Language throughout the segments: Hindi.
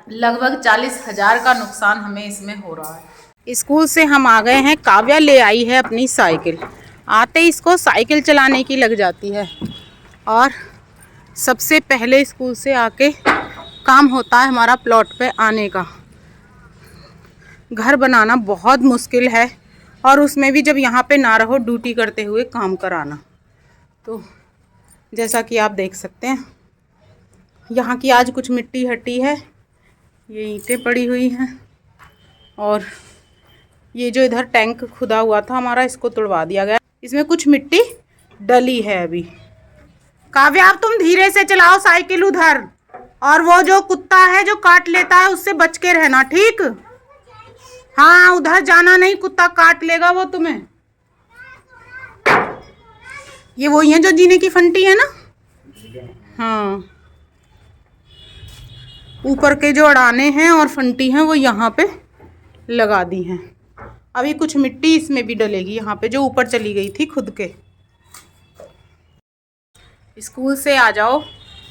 लगभग 40,000 का नुकसान हमें इसमें हो रहा है। स्कूल से हम आ गए हैं, काव्या ले आई है अपनी साइकिल। आते ही इसको साइकिल चलाने की लग जाती है और सबसे पहले स्कूल से आके काम होता है हमारा प्लॉट पे आने का। घर बनाना बहुत मुश्किल है और उसमें भी जब यहाँ पे ना रहो ड्यूटी करते हुए काम कराना। तो जैसा कि आप देख सकते हैं यहाँ की आज कुछ मिट्टी हटी है, ये ईंटें पड़ी हुई हैं और ये जो इधर टैंक खुदा हुआ था हमारा, इसको तुड़वा दिया गया। इसमें कुछ मिट्टी डली है अभी। काव्या अब तुम धीरे से चलाओ साइकिल उधर, और वो जो कुत्ता है जो काट लेता है उससे बच के रहना, ठीक? हाँ, उधर जाना नहीं, कुत्ता काट लेगा वो तुम्हें। ये वही है जो जीने की फंटी है ना। हाँ, ऊपर के जो अड़ाने हैं और फंटी हैं वो यहाँ पे लगा दी हैं। अभी कुछ मिट्टी इसमें भी डलेगी, यहाँ पे जो ऊपर चली गई थी खुद के। स्कूल से आ जाओ,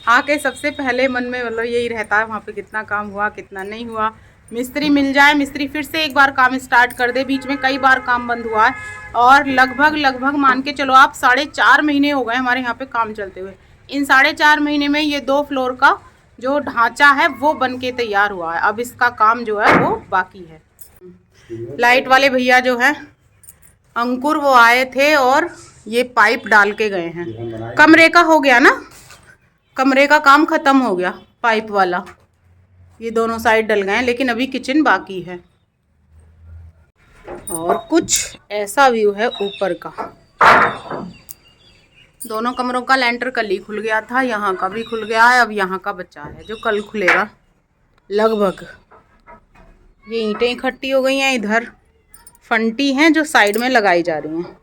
आके सबसे पहले मन में मतलब यही रहता है वहाँ पे कितना काम हुआ कितना नहीं हुआ। मिस्त्री मिल जाए, मिस्त्री फिर से एक बार काम स्टार्ट कर दे। बीच में कई बार काम बंद हुआ है और लगभग मान के चलो आप 4.5 महीने हो गए हमारे यहाँ पे काम चलते हुए। इन 4.5 महीने में ये 2 फ्लोर का जो ढांचा है वो बन के तैयार हुआ है। अब इसका काम जो है वो बाकी है। लाइट वाले भैया जो है अंकुर, वो आए थे और ये पाइप डाल के गए हैं। कमरे का हो गया ना, कमरे का काम खत्म हो गया पाइप वाला। ये दोनों साइड डल गए हैं, लेकिन अभी किचन बाकी है। और कुछ ऐसा व्यू है ऊपर का। दोनों कमरों का लेंटर कल ही खुल गया था, यहाँ का भी खुल गया है। अब यहाँ का बचा है जो कल खुलेगा लगभग। ये ईंटें इकट्ठी हो गई हैं, इधर फंटी हैं जो साइड में लगाई जा रही हैं।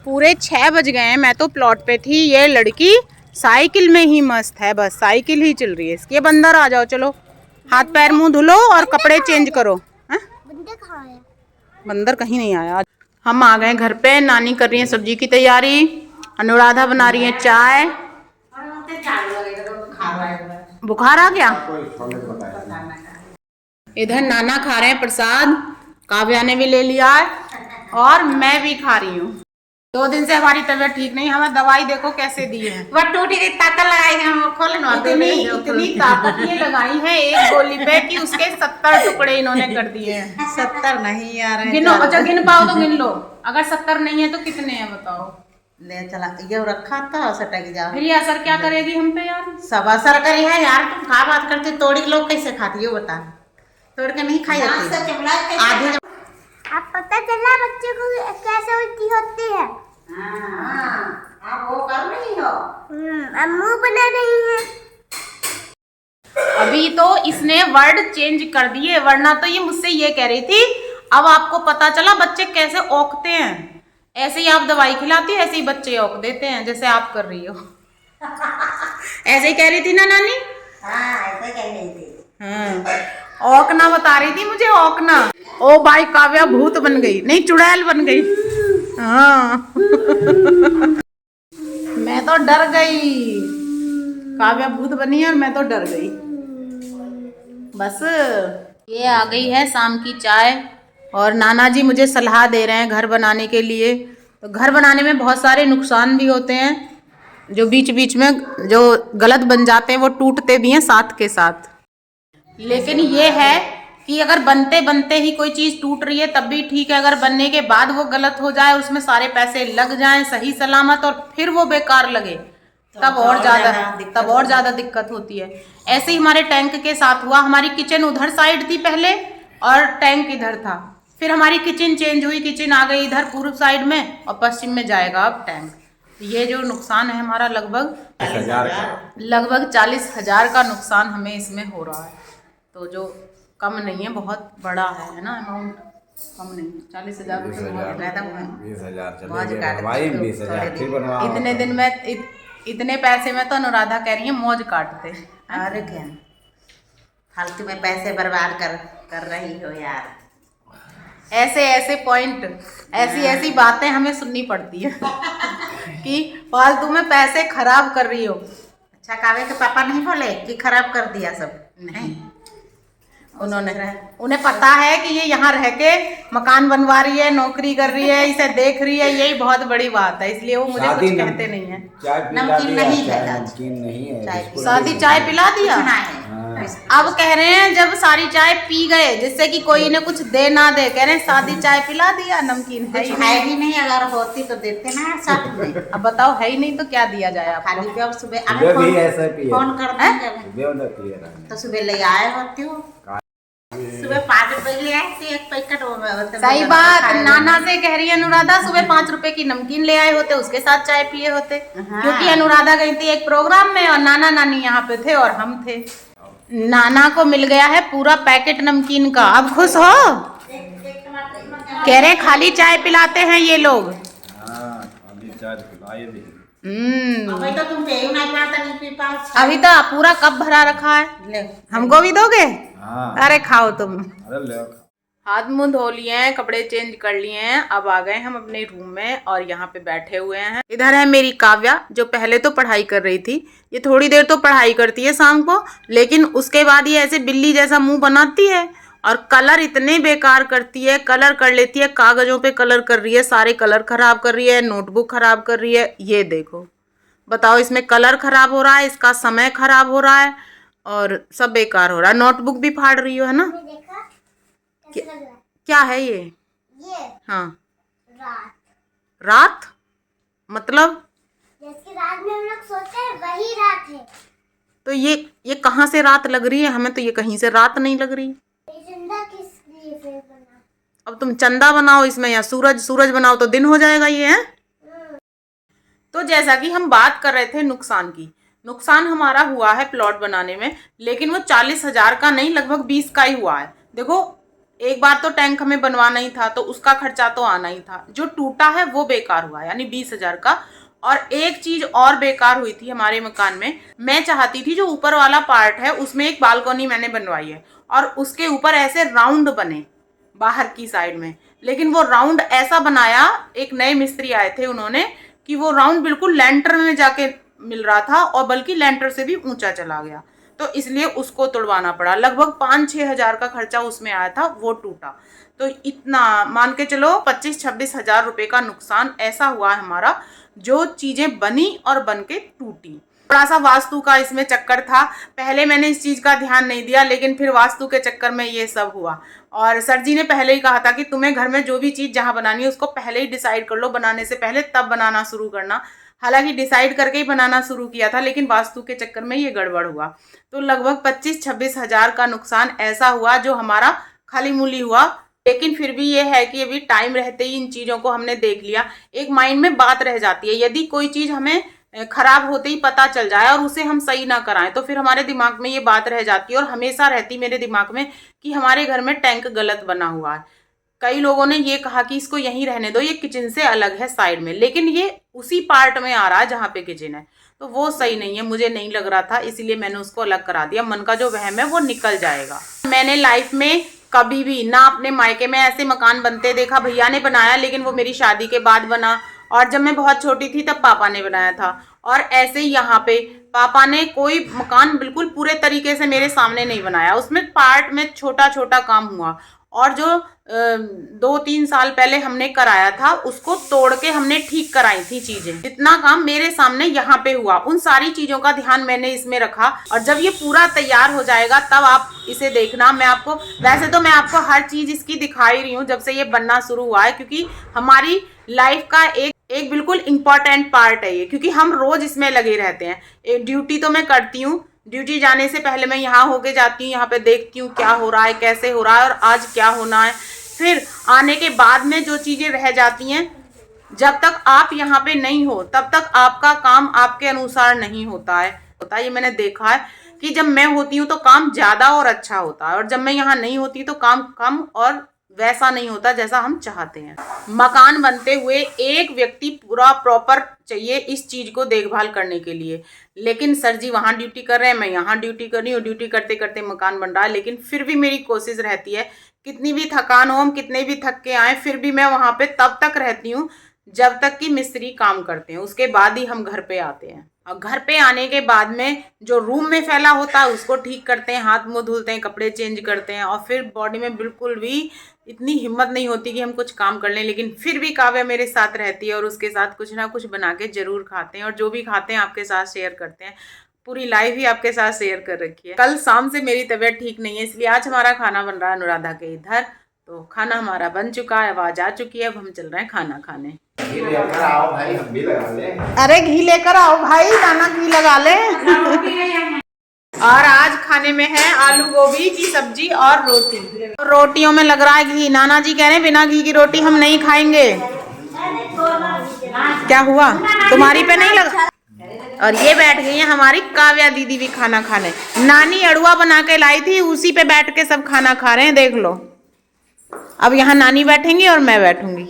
पूरे 6 बज गए हैं, मैं तो प्लॉट पे थी। ये लड़की साइकिल में ही मस्त है, बस साइकिल ही चल रही है इसकी। अब अंदर आ जाओ, चलो हाथ पैर मुंह धुलो और कपड़े चेंज करो। बंदर कहीं नहीं आया। हम आ गए घर पे, नानी कर रही है सब्जी की तैयारी, अनुराधा बना रही है चाय। बुखार आ गया। इधर नाना खा रहे हैं प्रसाद, काव्या ने भी ले लिया है और मैं भी खा रही हूँ। 2 दिन से हमारी तबीयत ठीक नहीं, हमें दवाई देखो कैसे दी है। वह टूटी की ताकत लगाई है, हम खोलना इतनी ताकत ये लगाई है एक गोली पे कि उसके 70 टुकड़े इन्होंने कर दिए हैं। 70 नहीं यार, गिनो, अच्छा गिन पाओ तो गिन लो। अगर 70 नहीं है तो कितने हैं बताओ। ले चला ये रखा था सटक जा। फिर ये असर क्या करेगी हम पे यार? सब असर करी है यार। तुम खा बात करते, तोड़ी लोग कैसे खाती हो बता? तोड़ के नहीं खाई जाती आधे। अब पता चला बच्चे को कैसे उल्टी होती है। आप वो कर रही हो, अब मुंह बना रही है। अभी तो इसने वर्ड चेंज कर दिए, वरना तो ये मुझसे ये कह रही थी। अब आपको पता चला बच्चे कैसे औंकते हैं। ऐसे ही आप दवाई खिलाती हो, ऐसे ही बच्चे औंक देते हैं जैसे आप कर रही हो। ऐसे ही कह रही थी ना नानी? ऐसे कह रही थी। हाँ, औंकना बता रही थी मुझे, औंकना। ओ भाई, काव्या भूत बन गई, नहीं चुड़ैल बन गई। हाँ। मैं तो डर गई, काव्या भूत बनी है और मैं तो डर गई। बस ये आ गई है शाम की चाय और नाना जी मुझे सलाह दे रहे हैं घर बनाने के लिए। तो घर बनाने में बहुत सारे नुकसान भी होते हैं, जो बीच बीच में जो गलत बन जाते हैं वो टूटते भी हैं साथ के साथ। लेकिन ये है कि अगर बनते बनते ही कोई चीज़ टूट रही है तब भी ठीक है, अगर बनने के बाद वो गलत हो जाए, उसमें सारे पैसे लग जाएं सही सलामत और फिर वो बेकार लगे, तब और ज़्यादा दिक्कत होती है। ऐसे ही हमारे टैंक के साथ हुआ। हमारी किचन उधर साइड थी पहले और टैंक इधर था, फिर हमारी किचन चेंज हुई, किचन आ गई इधर पूर्व साइड में और पश्चिम में जाएगा अब टैंक। ये जो नुकसान है हमारा लगभग 40,000 का नुकसान हमें इसमें हो रहा है। तो जो कम नहीं है, बहुत बड़ा है ना अमाउंट, कम नहीं। 40,000 इतने दिन में इतने पैसे में तो अनुराधा कह रही है मौज काटते। अरे क्या फालतू में पैसे बर्बाद कर रही हो यार। ऐसे पॉइंट, ऐसी बातें हमें सुननी पड़ती है कि फालतू में पैसे खराब कर रही हो। अच्छा, काव्या के पापा नहीं बोले कि खराब कर दिया सब? नहीं, उन्हें पता है कि ये यहाँ रह के मकान बनवा रही है, नौकरी कर रही है, इसे देख रही है, यही बहुत बड़ी बात है, इसलिए वो मुझे कुछ कहते नहीं है। नमकीन नहीं है, नमकीन नहीं है। सादी चाय पिला दिया। अब कह रहे हैं जब सारी चाय पी गए, जिससे कि कोई इन्हें कुछ दे ना दे, कह रहे हैं सादी चाय पिला दिया, नमकीन है ही नहीं, अगर होती तो देते ना साथ में। अब बताओ, है ही नहीं तो क्या दिया जाए आपको? खाली पे अब सुबह फोन कर देंगे तो सुबह ले आए होती हो। सुबह 5 रुपए ले आए थे एक पैकेट। सही बात, नाना से कह रही है अनुराधा, सुबह 5 रुपए की नमकीन ले आए होते, उसके साथ चाय पिए होते। क्योंकि अनुराधा गई थी एक प्रोग्राम में और नाना नानी यहाँ पे थे और हम थे। नाना को मिल गया है पूरा पैकेट नमकीन का। अब खुश हो? कह रहे हैं खाली चाय पिलाते हैं ये लोग। अभी तो तुम पे नहीं पाता, नहीं पी पाओ। अभी तो पूरा कप भरा रखा है, हमको भी दोगे? अरे खाओ तुम। हाथ मुंह धो लिए हैं, कपड़े चेंज कर लिए हैं, अब आ गए हम अपने रूम में और यहाँ पे बैठे हुए हैं। इधर है मेरी काव्या, जो पहले तो पढ़ाई कर रही थी। ये थोड़ी देर तो पढ़ाई करती है शाम को, लेकिन उसके बाद ये ऐसे बिल्ली जैसा मुंह बनाती है और कलर इतने बेकार करती है। कलर कर लेती है, कागजों पे कलर कर रही है, सारे कलर खराब कर रही है, नोटबुक खराब कर रही है। ये देखो, बताओ, इसमें कलर खराब हो रहा है, इसका समय खराब हो रहा है और सब बेकार हो रहा है। नोटबुक भी फाड़ रही हो, है ना? क्या है ये? हाँ, रात मतलब जैसे रात में हम लोग सोते हैं वही रात है। तो ये कहाँ से रात लग रही है? हमें तो ये कहीं से रात नहीं लग रही। चंदा किस लिए फिर बना? अब तुम चंदा बनाओ इसमें या सूरज बनाओ तो दिन हो जाएगा ये, है? तो जैसा कि हम बात कर रहे थे नुकसान की, नुकसान हमारा हुआ है प्लॉट बनाने में, लेकिन वो 40,000 का नहीं, लगभग 20 का ही हुआ है। देखो, एक बार तो टैंक हमें बनवाना ही था, तो उसका खर्चा तो आना ही था। जो टूटा है वो बेकार हुआ, यानी 20,000 का। और एक चीज और बेकार हुई थी हमारे मकान में। मैं चाहती थी जो ऊपर वाला पार्ट है उसमें एक बालकनी मैंने बनवाई है और उसके ऊपर ऐसे राउंड बने बाहर की साइड में, लेकिन वो राउंड ऐसा बनाया, एक नए मिस्त्री आए थे उन्होंने, कि वो राउंड बिल्कुल लेंटर में जाके मिल रहा था और बल्कि लेंटर से भी ऊंचा चला गया। तो इसलिए उसको तोड़वाना पड़ा। लगभग 5-6 हजार का खर्चा उसमें आया था, वो टूटा। तो इतना मान के चलो 25-26 हजार रुपए का नुकसान ऐसा हुआ है हमारा, जो चीजें बनी और बन के टूटी। थोड़ा सा वास्तु का इसमें चक्कर था, पहले मैंने इस चीज का ध्यान नहीं दिया, लेकिन फिर वास्तु के चक्कर में ये सब हुआ। और सर जी ने पहले ही कहा था कि तुम्हें घर में जो भी चीज जहां बनानी है उसको पहले ही डिसाइड कर लो, बनाने से पहले तब बनाना शुरू करना। हालांकि डिसाइड करके ही बनाना शुरू किया था, लेकिन वास्तु के चक्कर में ये गड़बड़ हुआ। तो लगभग 25-26 हजार का नुकसान ऐसा हुआ जो हमारा खाली मूली हुआ। लेकिन फिर भी ये है कि अभी टाइम रहते ही इन चीज़ों को हमने देख लिया। एक माइंड में बात रह जाती है, यदि कोई चीज़ हमें खराब होते ही पता चल जाए और उसे हम सही ना कराएं तो फिर हमारे दिमाग में ये बात रह जाती है, और हमेशा रहती मेरे दिमाग में कि हमारे घर में टैंक गलत बना हुआ है। कई लोगों ने ये कहा कि इसको यहीं रहने दो, ये किचन से अलग है साइड में, लेकिन ये उसी पार्ट में आ रहा है जहाँ पे किचन है, तो वो सही नहीं है, मुझे नहीं लग रहा था, इसीलिए मैंने उसको अलग करा दिया। मन का जो वहम है वो निकल जाएगा। मैंने लाइफ में कभी भी ना अपने मायके में ऐसे मकान बनते देखा। भैया ने बनाया, लेकिन वो मेरी शादी के बाद बना, और जब मैं बहुत छोटी थी तब पापा ने बनाया था। और ऐसे ही यहाँ पे पापा ने कोई मकान बिल्कुल पूरे तरीके से मेरे सामने नहीं बनाया, उसमें पार्ट में छोटा छोटा काम हुआ। और जो 2-3 साल पहले हमने कराया था उसको तोड़ के हमने ठीक कराई थी चीजें। जितना काम मेरे सामने यहाँ पे हुआ, उन सारी चीजों का ध्यान मैंने इसमें रखा। और जब ये पूरा तैयार हो जाएगा तब आप इसे देखना। मैं आपको, वैसे तो मैं आपको हर चीज इसकी दिखा ही रही हूँ जब से ये बनना शुरू हुआ है, क्योंकि हमारी लाइफ का एक बिल्कुल इम्पॉर्टेंट पार्ट है ये, क्योंकि हम रोज इसमें लगे रहते हैं। एक ड्यूटी तो मैं करती हूँ, ड्यूटी जाने से पहले मैं यहाँ होके जाती हूँ, यहाँ पे देखती हूँ क्या हो रहा है, कैसे हो रहा है और आज क्या होना है। फिर आने के बाद में जो चीज़ें रह जाती हैं, जब तक आप यहाँ पे नहीं हो तब तक आपका काम आपके अनुसार नहीं होता है। ये मैंने देखा है कि जब मैं होती हूँ तो काम ज़्यादा और अच्छा होता है, और जब मैं यहाँ नहीं होती तो काम कम और वैसा नहीं होता जैसा हम चाहते हैं। मकान बनते हुए एक व्यक्ति पूरा प्रॉपर चाहिए इस चीज को देखभाल करने के लिए, लेकिन सर जी वहाँ ड्यूटी कर रहे हैं, मैं यहाँ ड्यूटी कर रही हूँ, ड्यूटी करते करते मकान बन रहा है। लेकिन फिर भी मेरी कोशिश रहती है, कितनी भी थकान हो, हम कितने भी थक के आए, फिर भी मैं वहाँ पे तब तक रहती हूँ जब तक कि मिस्त्री काम करते हैं, उसके बाद ही हम घर पे आते हैं। और घर पे आने के बाद में जो रूम में फैला होता है उसको ठीक करते हैं, हाथ मुंह धुलते हैं, कपड़े चेंज करते हैं, और फिर बॉडी में बिल्कुल भी इतनी हिम्मत नहीं होती कि हम कुछ काम कर लें। लेकिन फिर भी काव्या मेरे साथ रहती है और उसके साथ कुछ ना कुछ बना के ज़रूर खाते हैं, और जो भी खाते हैं आपके साथ शेयर करते हैं। पूरी लाइफ ही आपके साथ शेयर कर रखी है। कल शाम से मेरी तबीयत ठीक नहीं है, इसलिए आज हमारा खाना बन रहा है अनुराधा के इधर। तो खाना हमारा बन चुका है, आवाज़ आ चुकी है, अब हम चल रहे हैं खाना खाने। घी लेकर आओ भाई, हम भी लगा लें। अरे घी लेकर आओ भाई, नाना घी लगा ले। और आज खाने में है आलू गोभी की सब्जी और रोटी। रोटियों में लग रहा है घी। नाना जी कह रहे हैं बिना घी की रोटी हम नहीं खाएंगे। क्या हुआ, तुम्हारी पे नहीं लगा? और ये बैठ गई है हमारी काव्या दीदी भी खाना खाने। नानी अड़ुआ बना के लाई थी, उसी पे बैठ के सब खाना खा रहे हैं, देख लो। अब यहाँ नानी बैठेंगी और मैं बैठूंगी।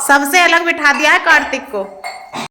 सबसे अलग बिठा दिया है कार्तिक को।